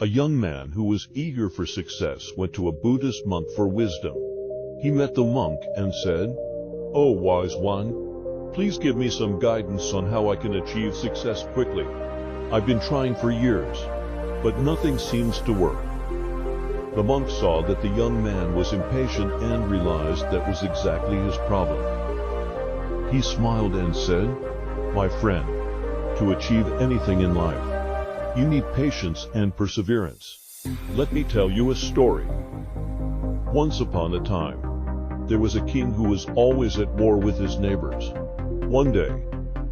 A young man who was eager for success went to a Buddhist monk for wisdom. He met the monk and said, "Oh, wise one, please give me some guidance on how I can achieve success quickly. I've been trying for years, but nothing seems to work." The monk saw that the young man was impatient and realized that was exactly his problem. He smiled and said, "My friend, to achieve anything in life, you need patience and perseverance. Let me tell you a story. Once upon a time, there was a king who was always at war with his neighbors. One day,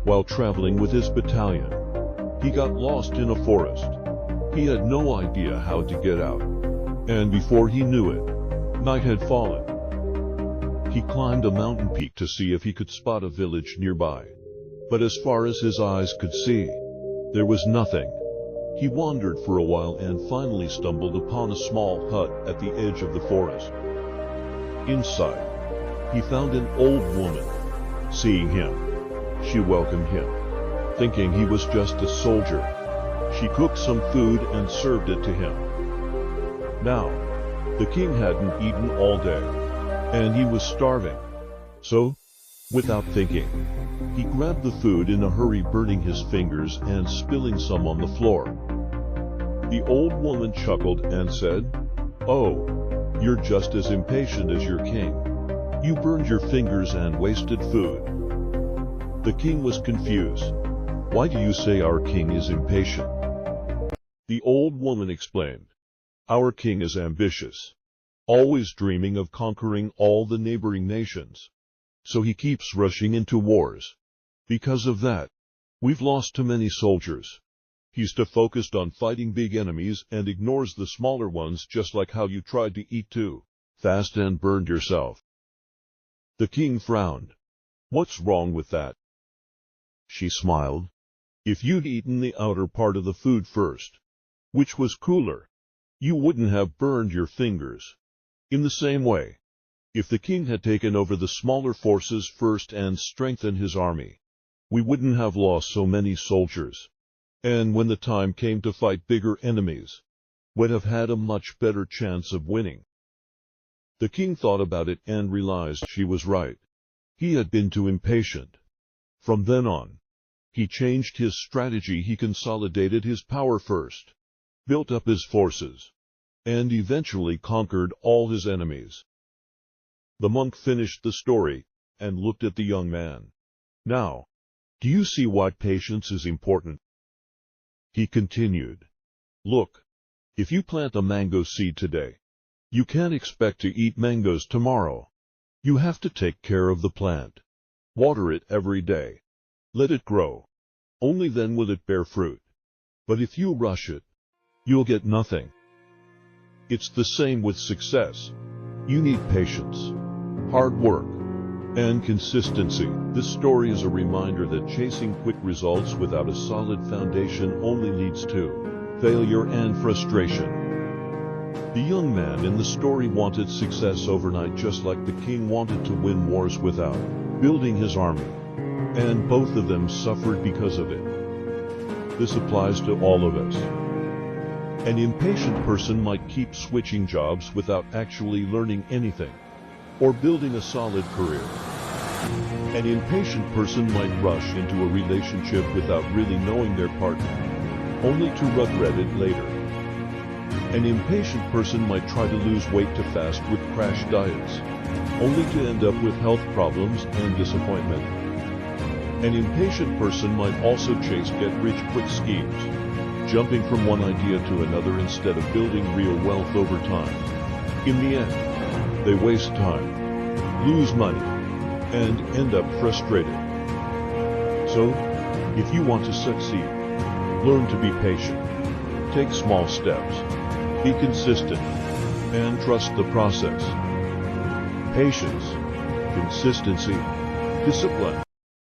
while traveling with his battalion, he got lost in a forest. He had no idea how to get out, and before he knew it, night had fallen. He climbed a mountain peak to see if he could spot a village nearby, but as far as his eyes could see, there was nothing. He wandered for a while and finally stumbled upon a small hut at the edge of the forest. Inside, he found an old woman. Seeing him, she welcomed him. Thinking he was just a soldier, she cooked some food and served it to him. Now, the king hadn't eaten all day, and he was starving. So, without thinking, he grabbed the food in a hurry, burning his fingers and spilling some on the floor. The old woman chuckled and said, "Oh, you're just as impatient as your king. You burned your fingers and wasted food." The king was confused. "Why do you say our king is impatient?" The old woman explained, "Our king is ambitious, always dreaming of conquering all the neighboring nations. So he keeps rushing into wars. Because of that, we've lost too many soldiers. He's too focused on fighting big enemies and ignores the smaller ones, just like how you tried to eat too fast and burned yourself." The king frowned. "What's wrong with that?" She smiled. "If you'd eaten the outer part of the food first, which was cooler, you wouldn't have burned your fingers. In the same way, if the king had taken over the smaller forces first and strengthened his army, we wouldn't have lost so many soldiers. And when the time came to fight bigger enemies, we'd have had a much better chance of winning." The king thought about it and realized she was right. He had been too impatient. From then on, he changed his strategy. He consolidated his power first, built up his forces, and eventually conquered all his enemies. The monk finished the story and looked at the young man. "Now, do you see why patience is important?" He continued, "Look, if you plant a mango seed today, you can't expect to eat mangoes tomorrow. You have to take care of the plant. Water it every day. Let it grow. Only then will it bear fruit. But if you rush it, you'll get nothing." It's the same with success. You need patience, hard work, and consistency. This story is a reminder that chasing quick results without a solid foundation only leads to failure and frustration. The young man in the story wanted success overnight, just like the king wanted to win wars without building his army, and both of them suffered because of it. This applies to all of us. An impatient person might keep switching jobs without actually learning anything or building a solid career. An impatient person might rush into a relationship without really knowing their partner, only to regret it later. An impatient person might try to lose weight too fast with crash diets, only to end up with health problems and disappointment. An impatient person might also chase get-rich-quick schemes, jumping from one idea to another instead of building real wealth over time. In the end, they waste time, lose money, and end up frustrated. So, if you want to succeed, learn to be patient. Take small steps. Be consistent, and trust the process. Patience, consistency, discipline.